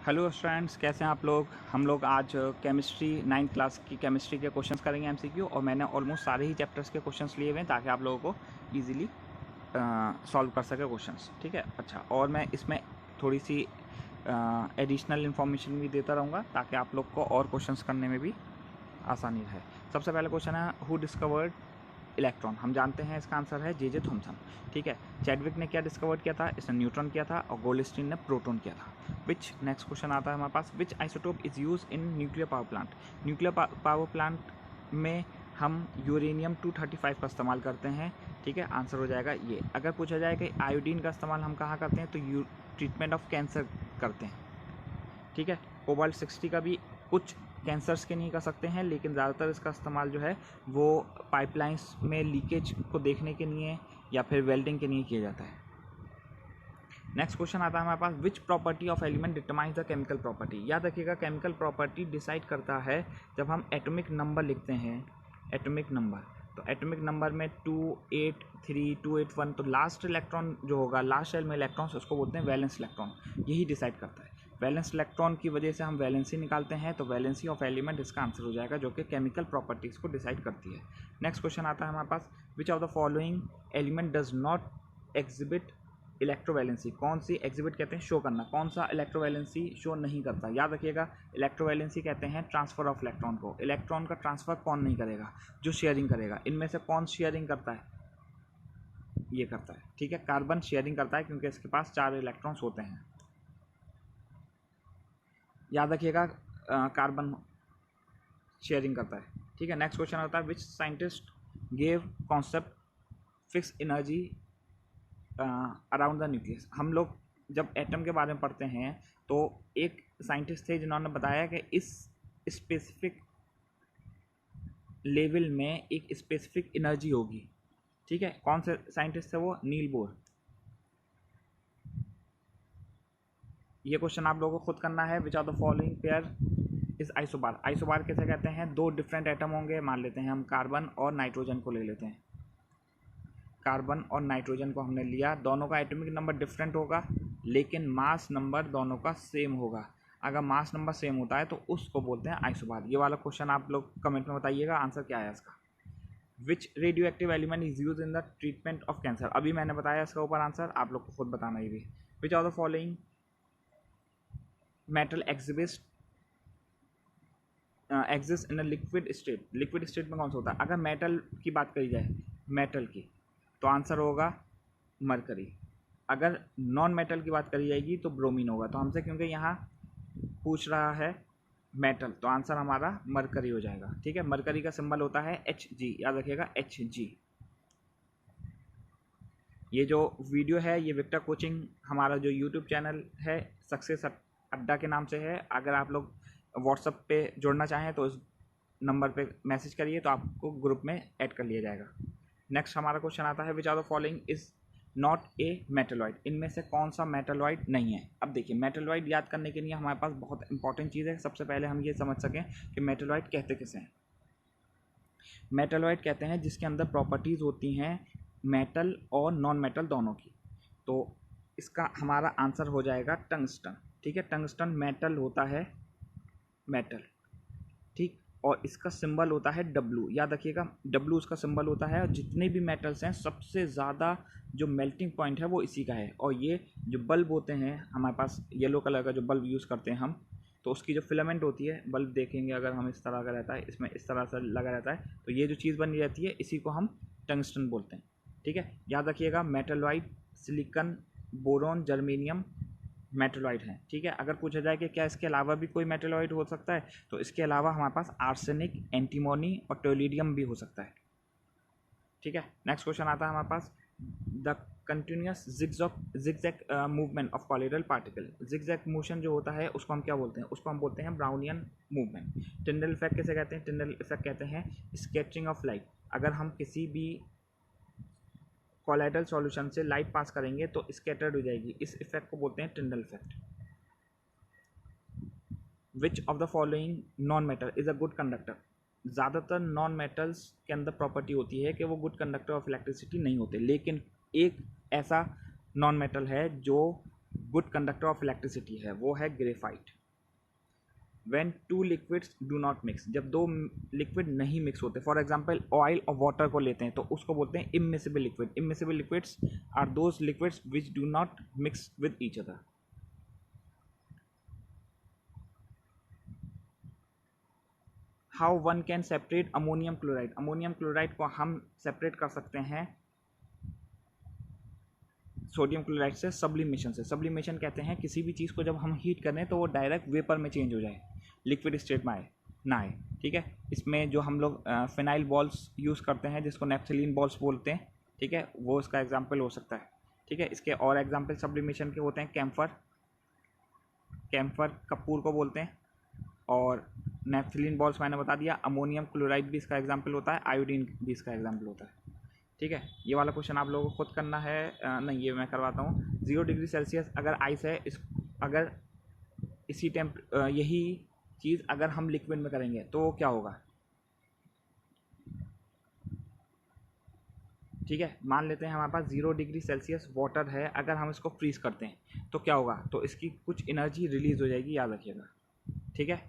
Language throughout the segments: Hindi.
हेलो स्टूडेंट्स, कैसे हैं आप लोग। हम लोग आज केमिस्ट्री 9th क्लास की केमिस्ट्री के क्वेश्चंस करेंगे एमसीक्यू, और मैंने ऑलमोस्ट सारे ही चैप्टर्स के क्वेश्चंस लिए हुए हैं ताकि आप लोगों को इजीली सॉल्व कर सके क्वेश्चंस। ठीक है, अच्छा, और मैं इसमें थोड़ी सी एडिशनल इन्फॉर्मेशन भी देता रहूँगा ताकि आप लोग को और क्वेश्चंस करने में भी आसानी रहे। सबसे पहला क्वेश्चन है, हु डिस्कवर्ड इलेक्ट्रॉन। हम जानते हैं इसका आंसर है जे थॉमसन। ठीक है, चैडविक ने क्या डिस्कवर किया था, इसने न्यूट्रॉन किया था, और गोल्डस्टीन ने प्रोटॉन किया था। विच नेक्स्ट क्वेश्चन आता है हमारे पास, which isotope is use in nuclear power plant. Nuclear power plant में हम यूरेनियम 235 का इस्तेमाल करते हैं। ठीक है, आंसर हो जाएगा ये। अगर पूछा जाए कि आयोडीन का इस्तेमाल हम कहाँ करते हैं, तो ट्रीटमेंट ऑफ कैंसर करते हैं। ठीक है, कोबाल्ट 60 का भी कुछ कैंसर्स के नहीं कर सकते हैं, लेकिन ज़्यादातर इसका इस्तेमाल जो है वो पाइपलाइंस में लीकेज को देखने के लिए या फिर वेल्डिंग के लिए किया जाता है। नेक्स्ट क्वेश्चन आता है हमारे पास, which property of element determines the chemical property. याद रखिएगा, केमिकल प्रॉपर्टी डिसाइड करता है जब हम एटॉमिक नंबर लिखते हैं। एटॉमिक नंबर, तो एटॉमिक नंबर में 283, 281, तो लास्ट इलेक्ट्रॉन जो होगा, लास्ट शेल में इलेक्ट्रॉन्स, उसको बोलते हैं वैलेंस इलेक्ट्रॉन। यही डिसाइड करता है। वैलेंस इलेक्ट्रॉन की वजह से हम वैलेंसी निकालते हैं, तो वैलेंसी ऑफ एलिमेंट इसका आंसर हो जाएगा, जो कि केमिकल प्रॉपर्टीज़ को डिसाइड करती है। नेक्स्ट क्वेश्चन आता है हमारे पास, which of the following element does not exhibit electrovalency. कौन सी एग्जिबिट कहते हैं, शो करना, कौन सा इलेक्ट्रोवैलेंसी शो नहीं करता। याद रखिएगा, इलेक्ट्रोवैलेंसी कहते हैं ट्रांसफर ऑफ इलेक्ट्रॉन को। इलेक्ट्रॉन का ट्रांसफर कौन नहीं करेगा, जो शेयरिंग करेगा। इनमें से कौन शेयरिंग करता है, ये करता है। ठीक है, कार्बन शेयरिंग करता है क्योंकि इसके पास 4 इलेक्ट्रॉन्स होते हैं। याद रखिएगा, कार्बन शेयरिंग करता है। ठीक है, नेक्स्ट क्वेश्चन आता है, which scientist gave concept fix energy around the nucleus. हम लोग जब एटम के बारे में पढ़ते हैं तो एक साइंटिस्ट थे जिन्होंने बताया कि इस स्पेसिफिक लेवल में एक स्पेसिफिक एनर्जी होगी। ठीक है, कौन से साइंटिस्ट थे वो, नील बोर। ये क्वेश्चन आप लोगों को खुद करना है। Which are the following pair is isobar. Isobar कैसे कहते हैं, दो डिफरेंट एटम होंगे, मान लेते हैं हम कार्बन और नाइट्रोजन को ले लेते हैं। कार्बन और नाइट्रोजन को हमने लिया, दोनों का एटॉमिक नंबर डिफरेंट होगा लेकिन मास नंबर दोनों का सेम होगा। अगर मास नंबर सेम होता है तो उसको बोलते हैं आइसोबार। ये वाला क्वेश्चन आप लोग कमेंट में बताइएगा आंसर क्या है इसका। Which radioactive element is use in the treatment of cancer. अभी मैंने बताया इसका ऊपर आंसर, आप लोग को खुद बताना ही भी। Which are the following metal exist in a liquid state. Liquid state में कौन सा होता है, अगर मेटल की बात करी जाए, मेटल की, तो आंसर होगा मरकरी। अगर नॉन मेटल की बात करी जाएगी तो ब्रोमीन होगा। तो हमसे क्योंकि यहाँ पूछ रहा है मेटल, तो आंसर हमारा मरकरी हो जाएगा। ठीक है, मरकरी का सिंबल होता है Hg, याद रखिएगा Hg। ये जो वीडियो है ये विक्टर कोचिंग हमारा जो यूट्यूब चैनल है सक्सेस अड्डा के नाम से है। अगर आप लोग व्हाट्सएप पे जुड़ना चाहें तो इस नंबर पे मैसेज करिए, तो आपको ग्रुप में ऐड कर लिया जाएगा। नेक्स्ट हमारा क्वेश्चन आता है, which are the following is not a metalloid. इनमें से कौन सा मेटलॉइड नहीं है। अब देखिए, मेटलॉइड याद करने के लिए हमारे पास बहुत इंपॉर्टेंट चीज़ है। सबसे पहले हम ये समझ सकें कि मेटलॉइड कहते किसे हैं। मेटलॉइड कहते हैं जिसके अंदर प्रॉपर्टीज़ होती हैं मेटल और नॉन मेटल दोनों की। तो इसका हमारा आंसर हो जाएगा टंगस्टन। ठीक है, टंगस्टन मेटल होता है, मेटल। ठीक, और इसका सिंबल होता है W। याद रखिएगा, W उसका सिंबल होता है। और जितने भी मेटल्स हैं सबसे ज़्यादा जो मेल्टिंग पॉइंट है वो इसी का है। और ये जो बल्ब होते हैं हमारे पास, येलो कलर का जो बल्ब यूज़ करते हैं हम, तो उसकी जो फिलामेंट होती है, बल्ब देखेंगे अगर हम इस तरह का रहता है, इसमें इस तरह से लगा रहता है, तो ये जो चीज़ बनी रहती है इसी को हम टंगस्टन बोलते हैं। ठीक है, याद रखिएगा, metalloid, silicon, boron, germanium metalloid हैं। ठीक है, अगर पूछा जाए कि क्या इसके अलावा भी कोई मेटलॉइड हो सकता है, तो इसके अलावा हमारे पास आर्सेनिक, एंटीमोनी और टोलिडियम भी हो सकता है। ठीक है, नेक्स्ट क्वेश्चन आता है हमारे पास, the continuous zigzag movement of colloidal particle. Zigzag motion जो होता है उसको हम क्या बोलते हैं, उसको हम बोलते हैं ब्राउनियन मूवमेंट। टिंडल इफेक्ट कैसे कहते हैं, टिंडल इफेक्ट कहते हैं स्कैटरिंग ऑफ लाइट। अगर हम किसी भी कॉलोइडल सॉल्यूशन से लाइट पास करेंगे तो स्कैटर्ड हो जाएगी, इस इफेक्ट को बोलते हैं Tyndall effect. Which of the following non metal is a good conductor. ज़्यादातर नॉन मेटल्स के अंदर प्रॉपर्टी होती है कि वो गुड कंडक्टर ऑफ इलेक्ट्रिसिटी नहीं होते, लेकिन एक ऐसा नॉन मेटल है जो गुड कंडक्टर ऑफ इलेक्ट्रिसिटी है वो है graphite. When two liquids do not mix, जब दो लिक्विड नहीं मिक्स होते, फॉर एग्जाम्पल ऑयल और वाटर को लेते हैं तो उसको बोलते हैं immiscible liquid. Immiscible liquids are those liquids which do not mix with each other. How one can separate ammonium chloride, ammonium chloride को हम सेपरेट कर सकते हैं सोडियम क्लोराइड से सब्लिमेशन से। सब्लिमेशन कहते हैं किसी भी चीज़ को जब हम हीट करें तो वो डायरेक्ट वेपर में चेंज हो जाए, लिक्विड स्टेट में आए ना आए, ठीक है। इसमें जो हम लोग फिनाइल बॉल्स यूज़ करते हैं जिसको नेफ्थलीन बॉल्स बोलते हैं, ठीक है, वो इसका एग्जाम्पल हो सकता है, ठीक है। इसके और एग्जाम्पल सब्लिमेशन के होते हैं कैम्फर, कैम्फर कपूर को बोलते हैं, और नेफ्थलीन बॉल्स मैंने बता दिया। अमोनियम क्लोराइड भी इसका एग्जाम्पल होता है, आयोडीन भी इसका एग्जाम्पल होता है, ठीक है। ये वाला क्वेश्चन आप लोगों को खुद करना है, नहीं ये मैं करवाता हूँ। 0 डिग्री सेल्सियस अगर आइस है, अगर इसी यही चीज़ अगर हम लिक्विड में करेंगे तो क्या होगा, ठीक है। मान लेते हैं हमारे पास 0 डिग्री सेल्सियस वाटर है, अगर हम इसको फ्रीज करते हैं तो क्या होगा, तो इसकी कुछ एनर्जी रिलीज हो जाएगी, याद रखिएगा, ठीक है।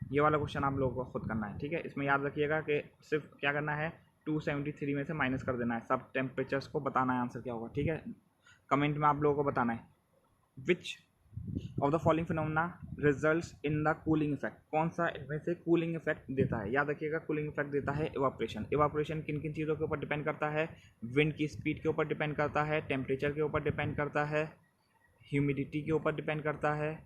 ये वाला क्वेश्चन आप लोगों को खुद करना है, ठीक है। इसमें याद रखिएगा कि सिर्फ क्या करना है, 273 में से माइनस कर देना है, सब टेम्परेचर्स को बताना है, आंसर क्या होगा, ठीक है। कमेंट में आप लोगों को बताना है विच of the following phenomena results in the cooling effect, कौन सा इनमें से कूलिंग इफेक्ट देता है। याद रखिएगा कूलिंग इफेक्ट देता है इवापोरेशन। इवापोरेशन किन किन चीज़ों के ऊपर डिपेंड करता है, विंड की स्पीड के ऊपर डिपेंड करता है, टेम्परेचर के ऊपर डिपेंड करता है, ह्यूमिडिटी के ऊपर डिपेंड करता है,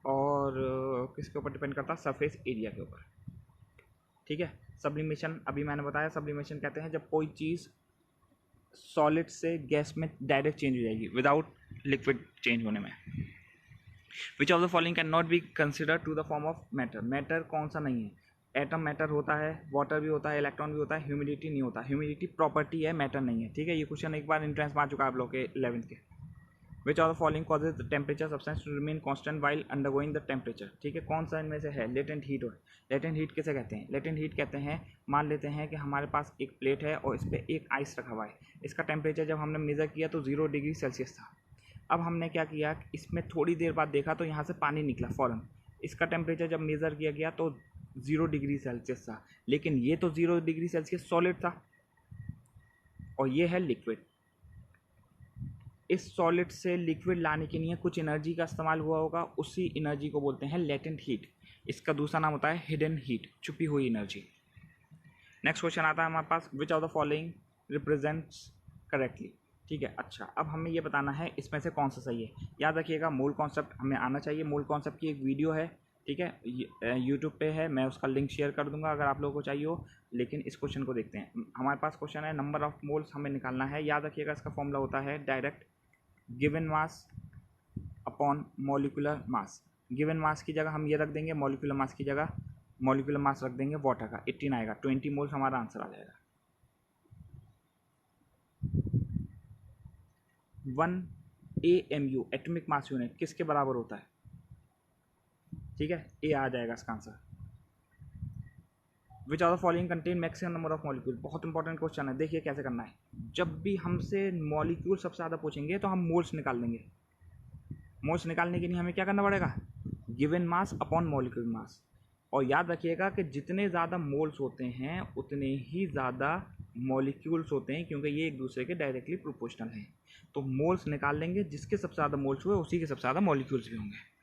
और किसके ऊपर डिपेंड करता है, सरफेस एरिया के ऊपर, ठीक है। सब्लिमेशन अभी मैंने बताया, सब्लिमेशन कहते हैं जब कोई चीज़ सॉलिड से गैस में डायरेक्ट चेंज हो जाएगी विदाउट लिक्विड चेंज होने में। Which of the following can not be consider to the form of matter, matter कौन सा नहीं है, एटम मैटर होता है, वाटर भी होता है, इलेक्ट्रॉन भी होता है, ह्यूमिडिटी नहीं होता, ह्यूमिडिटी प्रॉपर्टी है, मैटर नहीं है, ठीक है। ये क्वेश्चन एक बार एंट्रेंस में आ चुका है आप लोग के 11th के। Which of the following causes the temperature substance to remain constant while undergoing the temperature, ठीक है। कौन सा इनमें से है, लेटेंट हीट। और लेटेंट हीट किसे कहते हैं, लेटेंट हीट कहते हैं, मान लेते हैं कि हमारे पास एक प्लेट है और इस पर एक आइस रखा हुआ है, इसका टेम्परेचर जब हमने मेज़र किया तो 0 डिग्री सेल्सियस था। अब हमने क्या किया, इसमें थोड़ी देर बाद देखा तो यहाँ से पानी निकला फ़ौरन, इसका टेम्परेचर जब मेज़र किया गया तो 0 डिग्री सेल्सियस था, लेकिन ये तो 0 डिग्री सेल्सियस सॉलिड था और ये है लिक्विड। इस सॉलिड से लिक्विड लाने के लिए कुछ एनर्जी का इस्तेमाल हुआ होगा, उसी एनर्जी को बोलते हैं लेटेंट हीट। इसका दूसरा नाम होता है हिडन हीट, छुपी हुई एनर्जी। नेक्स्ट क्वेश्चन आता है हमारे पास, which of the following represents correctly, ठीक है। अच्छा, अब हमें ये बताना है इसमें से कौन सा सही है। याद रखिएगा मोल कॉन्सेप्ट हमें आना चाहिए। मोल कॉन्सेप्ट की एक वीडियो है, ठीक है, यूट्यूब पे है, मैं उसका लिंक शेयर कर दूंगा अगर आप लोगों को चाहिए हो। लेकिन इस क्वेश्चन को देखते हैं। हमारे पास क्वेश्चन है नंबर ऑफ मोल्स हमें निकालना है। याद रखिएगा इसका फॉर्मूला होता है direct given mass upon molecular mass. Given mass की जगह हम ये रख देंगे, मॉलिक्यूलर मास की जगह मॉलिक्यूलर मास रख देंगे वाटर का, 18 आएगा, 20 मोल्स हमारा आंसर आ जाएगा। 1 AMU एटॉमिक मास यूनिट किसके बराबर होता है, ठीक है, ए आ जाएगा इसका answer. Which of the following contain maximum number of molecule, बहुत इंपॉर्टेंट क्वेश्चन है, देखिए कैसे करना है। जब भी हमसे मॉलिक्यूल सबसे ज़्यादा पूछेंगे तो हम मोल्स निकाल देंगे। मोल्स निकालने के लिए हमें क्या करना पड़ेगा, गिवन मास अपॉन मॉलिक्यूल मास। और याद रखिएगा कि जितने ज़्यादा मोल्स होते हैं उतने ही ज़्यादा मॉलिक्यूल्स होते हैं, क्योंकि ये एक दूसरे के डायरेक्टली प्रोपोर्शनल हैं। तो मोल्स निकाल लेंगे, जिसके सबसे ज़्यादा मोल्स हुए उसी के सबसे ज़्यादा मॉलिक्यूल्स भी होंगे।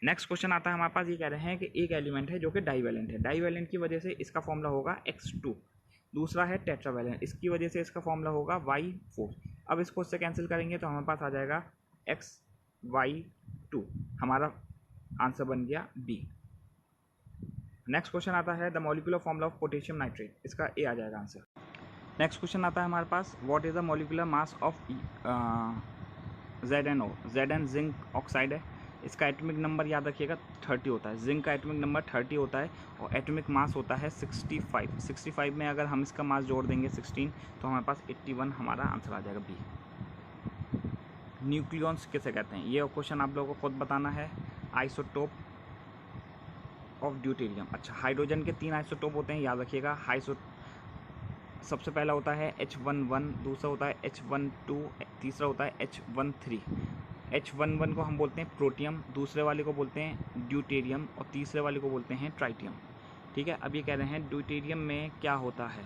नेक्स्ट क्वेश्चन आता है हमारे पास, ये कह रहे हैं कि एक एलिमेंट है जो कि डाईवैलेंट है, डाईवैलेंट की वजह से इसका फॉर्मूला होगा X2। दूसरा है टेट्रावैलेंट, इसकी वजह से इसका फॉर्मूला होगा Y4। अब इसको उससे कैंसिल करेंगे तो हमारे पास आ जाएगा XY2, हमारा आंसर बन गया B। नेक्स्ट क्वेश्चन आता है the molecular formula of potassium nitrate, इसका A आ जाएगा आंसर। नेक्स्ट क्वेश्चन आता है हमारे पास, what is the molecular mass of ZnO। Zn zinc oxide है, इसका एटॉमिक नंबर याद रखिएगा 30 होता है, जिंक का एटॉमिक नंबर 30 होता है और एटॉमिक मास होता है 65। 65 में अगर हम इसका मास जोड़ देंगे 16 तो हमारे पास 81 हमारा आंसर आ जाएगा B। न्यूक्लियॉन्स किसे कहते हैं, ये क्वेश्चन आप लोगों को खुद बताना है। आइसोटोप ऑफ ड्यूटेरियम, अच्छा हाइड्रोजन के 3 आइसोटोप होते हैं, याद रखिएगा। सबसे पहला होता है H11, दूसरा होता है H12, तीसरा होता है H13। H11 को हम बोलते हैं प्रोटियम, दूसरे वाले को बोलते हैं ड्यूटेरियम और तीसरे वाले को बोलते हैं ट्राइटियम। ठीक है, अब ये कह रहे हैं ड्यूटेरियम में क्या होता है,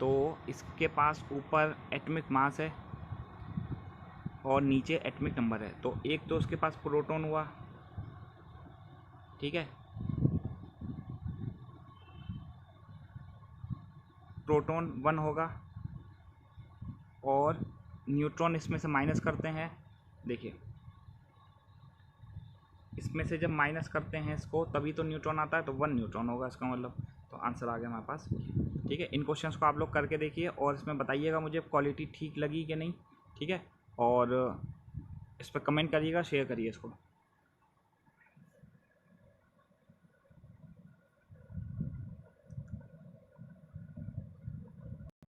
तो इसके पास ऊपर एटॉमिक मास है और नीचे एटॉमिक नंबर है। तो एक तो उसके पास प्रोटॉन हुआ, ठीक है, प्रोटॉन 1 होगा और न्यूट्रॉन इसमें से माइनस करते हैं। देखिए इसमें से जब माइनस करते हैं इसको तभी तो न्यूट्रॉन आता है, तो 1 न्यूट्रॉन होगा इसका मतलब। तो आंसर आ गया हमारे पास। ठीक है, इन क्वेश्चंस को आप लोग करके देखिए और इसमें बताइएगा मुझे क्वालिटी ठीक लगी कि नहीं। ठीक है, और इस पर कमेंट करिएगा, शेयर करिए इसको।